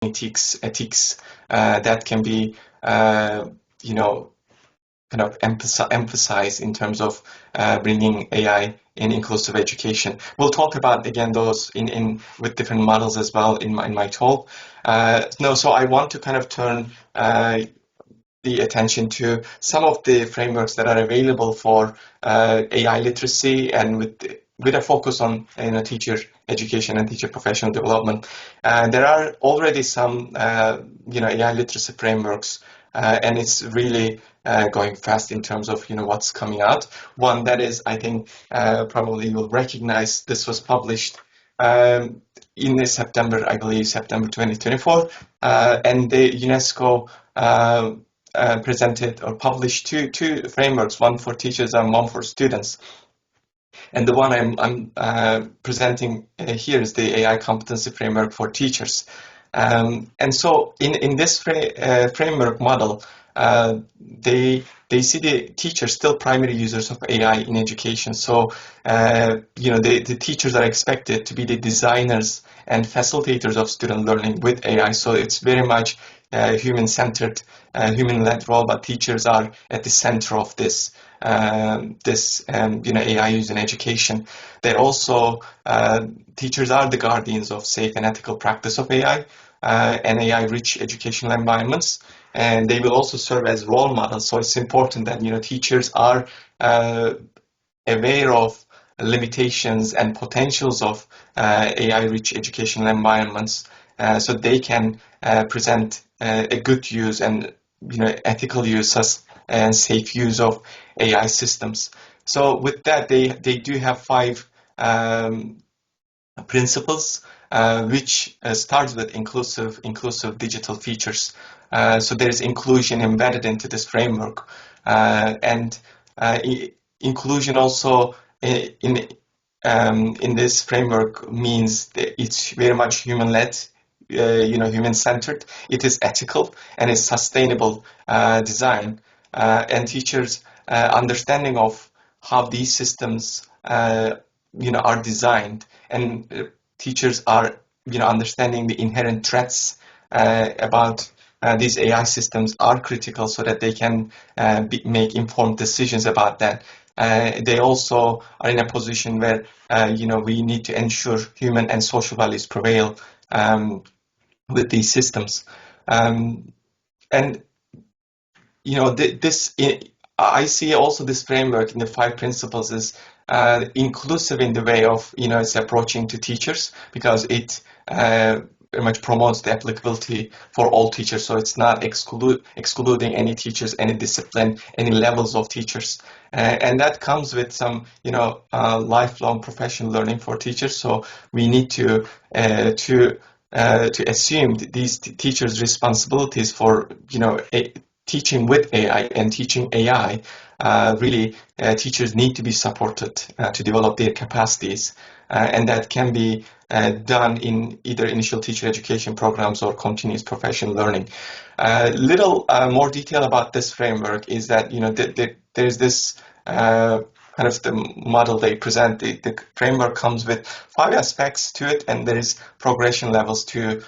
ethics that can be, kind of emphasize in terms of bringing AI in inclusive education. We'll talk about again those in with different models as well in my talk. So I want to kind of turn the attention to some of the frameworks that are available for AI literacy, and with a focus on teacher education and teacher professional development. There are already some AI literacy frameworks, and it's really going fast in terms of what's coming out. One that is, I think, probably you'll recognize. This was published in September, I believe, September 2024, and the UNESCO presented or published two frameworks, one for teachers and one for students. And the one I'm presenting here is the AI competency framework for teachers. And so in this framework model, they see the teachers still primary users of AI in education. So the teachers are expected to be the designers and facilitators of student learning with AI. So it's very much human-centered, human-led role, but teachers are at the center of this AI use in education. They're also teachers are the guardians of safe and ethical practice of AI and AI-rich educational environments, and they will also serve as role models. So it's important that teachers are aware of limitations and potentials of AI-rich educational environments, so they can present a good use and ethical use and safe use of AI systems. So with that, they do have 5 principles, which starts with inclusive digital features. So there is inclusion embedded into this framework, and inclusion also in this framework means that it's very much human-led, human-centered. It is ethical and it's sustainable design, and teachers' understanding of how these systems are designed, and teachers are understanding the inherent threats about these AI systems are critical, so that they can make informed decisions about that. They also are in a position where we need to ensure human and social values prevail with these systems, and I see also this framework in the 5 principles is inclusive in the way of it's approaching to teachers, because it very much promotes the applicability for all teachers. So it's not excluding any teachers, any discipline, any levels of teachers, and that comes with some lifelong professional learning for teachers. So we need to assume these teachers' responsibilities for teaching with AI and teaching AI. Really, teachers need to be supported to develop their capacities, and that can be done in either initial teacher education programs or continuous professional learning. Little more detail about this framework is that there's this kind of the model they present. The framework comes with 5 aspects to it, and there is progression levels to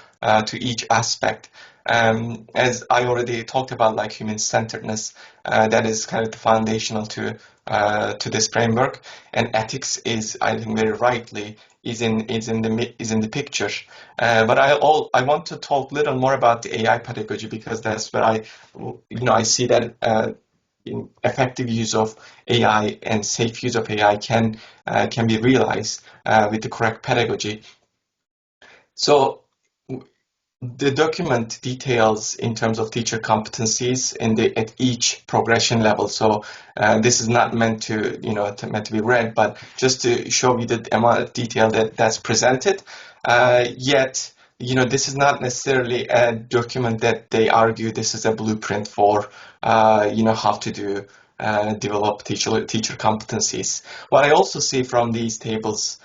each aspect. As I already talked about, like human-centeredness, that is kind of the foundational to this framework, and ethics is, I think, very rightly is in the picture. But I want to talk a little more about the AI pedagogy, because that's where I see that effective use of AI and safe use of AI can be realized with the correct pedagogy. So the document details in terms of teacher competencies at each progression level. So this is not meant to be read, but just to show you the amount of detail that's presented. Yet this is not necessarily a document that they argue this is a blueprint for how to develop teacher competencies. What I also see from these tables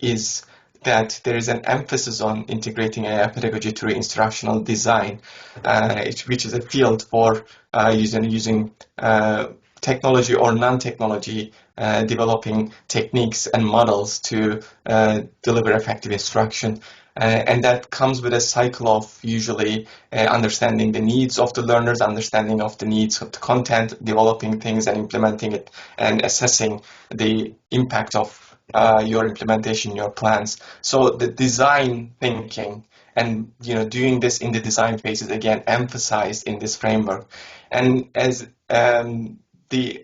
is that there is an emphasis on integrating AI pedagogy through instructional design, which is a field for using technology or non-technology, developing techniques and models to deliver effective instruction. And that comes with a cycle of usually understanding the needs of the learners, understanding of the needs of the content, developing things and implementing it, and assessing the impact of your implementation, your plans. So the design thinking and doing this in the design phase is again emphasized in this framework. And as the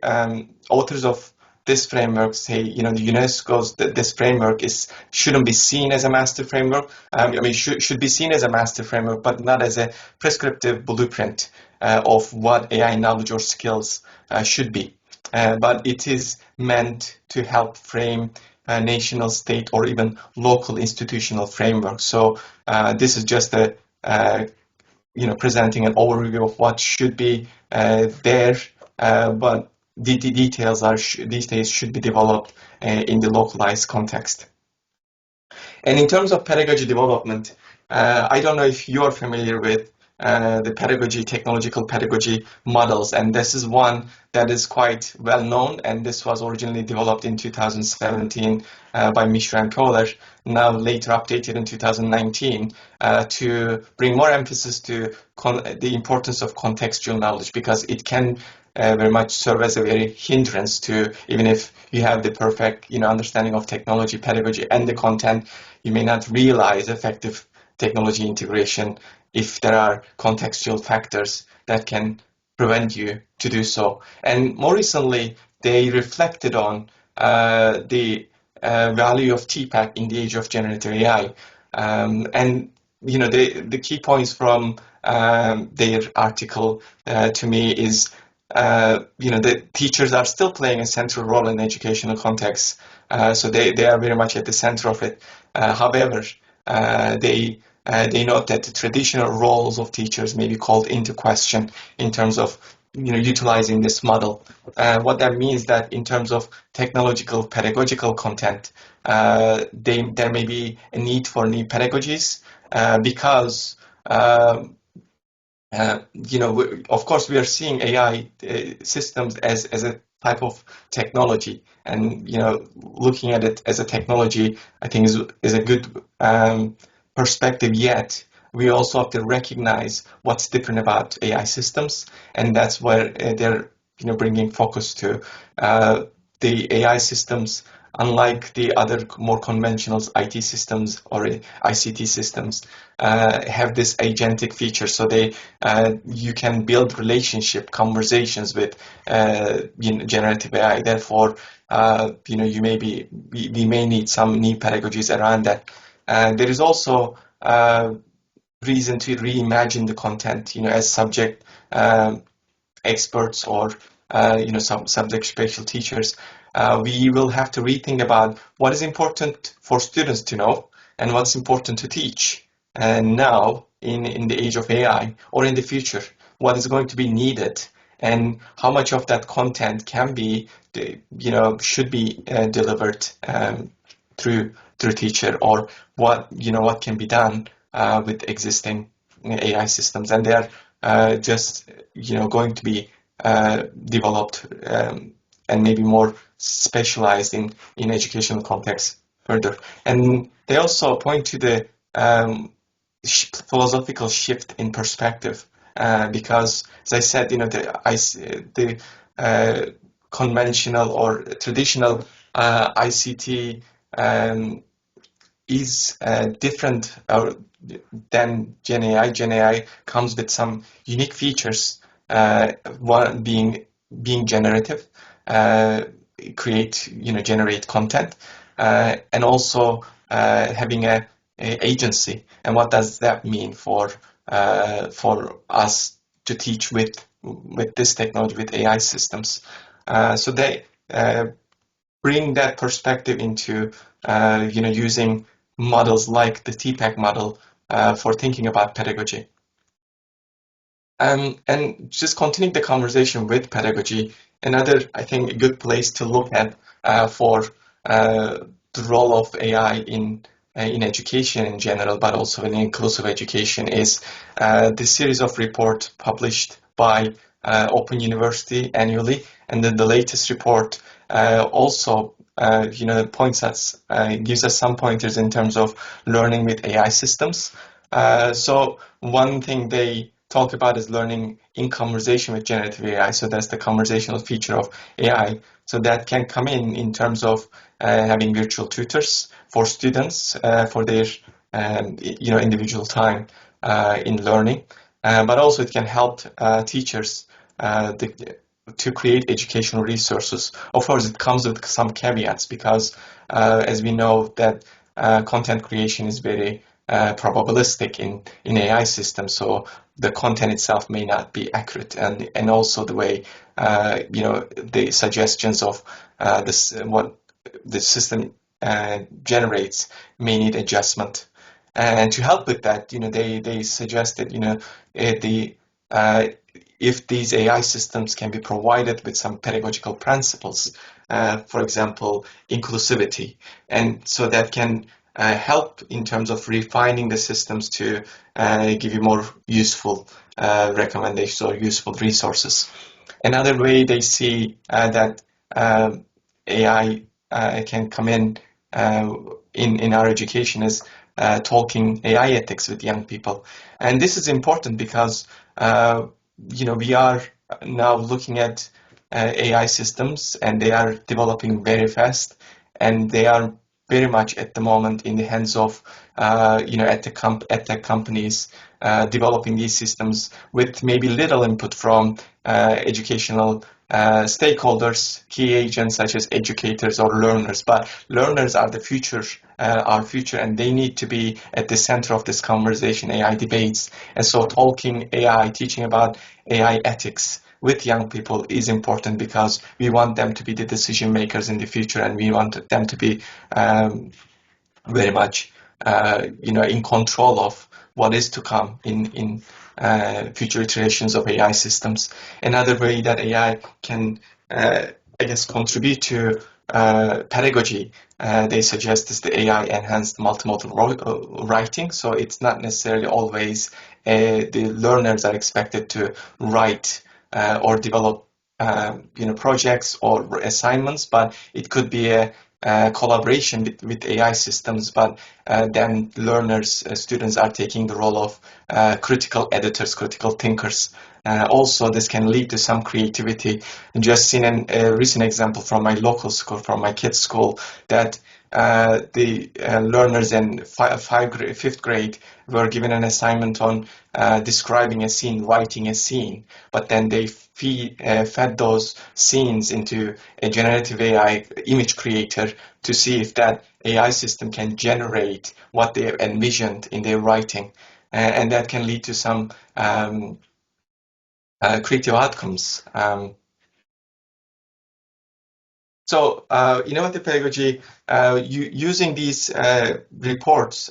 authors of this framework say, the UNESCO's this framework shouldn't be seen as a master framework. Should be seen as a master framework, but not as a prescriptive blueprint of what AI knowledge or skills should be. But it is meant to help frame a national, state, or even local institutional framework. So this is just a presenting an overview of what should be there, but the details these days should be developed in the localized context. And in terms of pedagogy development, I don't know if you're familiar with the pedagogy, technological pedagogy models, and this is one that is quite well known, and this was originally developed in 2017 by Mishra and Kohler, now later updated in 2019 to bring more emphasis to the importance of contextual knowledge, because it can very much serve as a very hindrance to, even if you have the perfect understanding of technology, pedagogy, and the content, you may not realize effective technology integration if there are contextual factors that can prevent you to do so. And more recently, they reflected on the value of TPAC in the age of generative AI. And the key points from their article to me is the teachers are still playing a central role in educational context, so they are very much at the center of it. However, they note that the traditional roles of teachers may be called into question in terms of utilizing this model. What that means that in terms of technological pedagogical content, there may be a need for new pedagogies because of course, we are seeing AI systems as a type of technology, and looking at it as a technology, I think is a good perspective. Yet we also have to recognize what's different about AI systems, and that's where they're bringing focus to the AI systems. Unlike the other more conventional IT systems or ICT systems, have this agentic feature, so you can build conversations with generative AI. Therefore, we may need some new pedagogies around that. There is also reason to reimagine the content, as subject experts or some subject special teachers. We will have to rethink about what is important for students to know and what's important to teach. And now, in the age of AI, or in the future, what is going to be needed, and how much of that content can be, should be delivered through teacher, or what can be done with existing AI systems, and they are just going to be developed and maybe more specialized in educational context further. And they also point to the philosophical shift in perspective, because, as I said, the conventional or traditional ICT is different than Gen AI. Gen AI comes with some unique features, one being generative, generate content, and also having a agency. And what does that mean for us to teach with this technology, with AI systems? So they bring that perspective into using models like the TPAC model for thinking about pedagogy. And just continuing the conversation with pedagogy, another, I think, good place to look at for the role of AI in education in general, but also in inclusive education, is the series of reports published by Open University annually. And then the latest report also points us, gives us some pointers in terms of learning with AI systems. So one thing they talk about is learning in conversation with generative AI. So that's the conversational feature of AI. So that can come in terms of having virtual tutors for students for their individual time in learning. But also it can help teachers to create educational resources. Of course, it comes with some caveats because, as we know, that content creation is very probabilistic in AI systems. So the content itself may not be accurate, and also the way the suggestions of what the system generates may need adjustment. And to help with that, they suggested, if these AI systems can be provided with some pedagogical principles, for example, inclusivity, and so that can help in terms of refining the systems to give you more useful recommendations or useful resources. Another way they see that AI can come in our education is talking AI ethics with young people. And this is important because we are now looking at AI systems, and they are developing very fast, and they are very much at the moment in the hands of at the companies developing these systems with maybe little input from educational stakeholders, key agents such as educators or learners. But learners are the future, our future, and they need to be at the center of this conversation, AI debates. And so talking AI, teaching about AI ethics with young people is important because we want them to be the decision makers in the future, and we want them to be very much in control of what is to come in future iterations of AI systems. Another way that AI can, contribute to pedagogy, they suggest, is the AI enhanced multimodal writing. So it's not necessarily always the learners are expected to write or develop projects or assignments, but it could be a collaboration with AI systems, but then learners, students are taking the role of critical editors, critical thinkers. Also, this can lead to some creativity. And just seen a recent example from my local school, from my kids' school, that the learners in fifth grade were given an assignment on describing a scene, writing a scene, but then they fed those scenes into a generative AI image creator to see if that AI system can generate what they envisioned in their writing. And that can lead to some creative outcomes. So, innovative pedagogy, using these reports,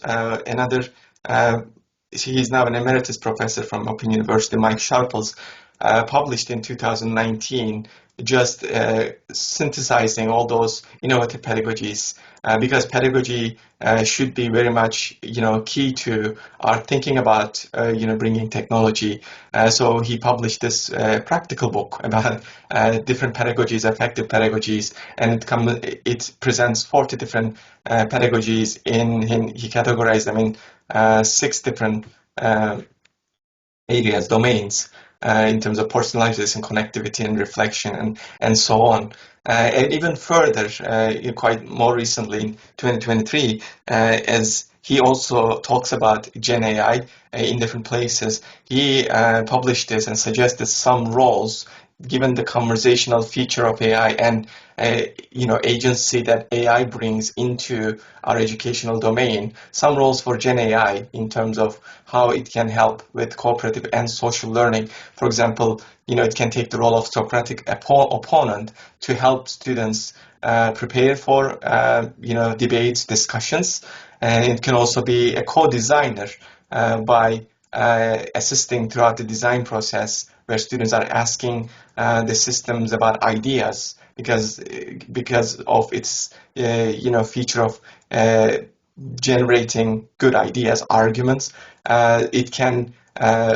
he is now an emeritus professor from Open University, Mike Sharples, published in 2019, just synthesizing all those innovative pedagogies, because pedagogy should be very much, key to our thinking about, bringing technology. So he published this practical book about different pedagogies, effective pedagogies, and it presents 40 different pedagogies. He categorized them in 6 different areas, domains, in terms of personalization, connectivity, and reflection, and so on. And even further, quite more recently in 2023, as he also talks about Gen AI in different places, he published this and suggested some roles, given the conversational feature of AI and agency that AI brings into our educational domain, some roles for Gen AI in terms of how it can help with cooperative and social learning. For example, it can take the role of Socratic opponent to help students prepare for debates, discussions, and it can also be a co-designer by assisting throughout the design process, where students are asking the systems about ideas because of its feature of generating good ideas, arguments. It can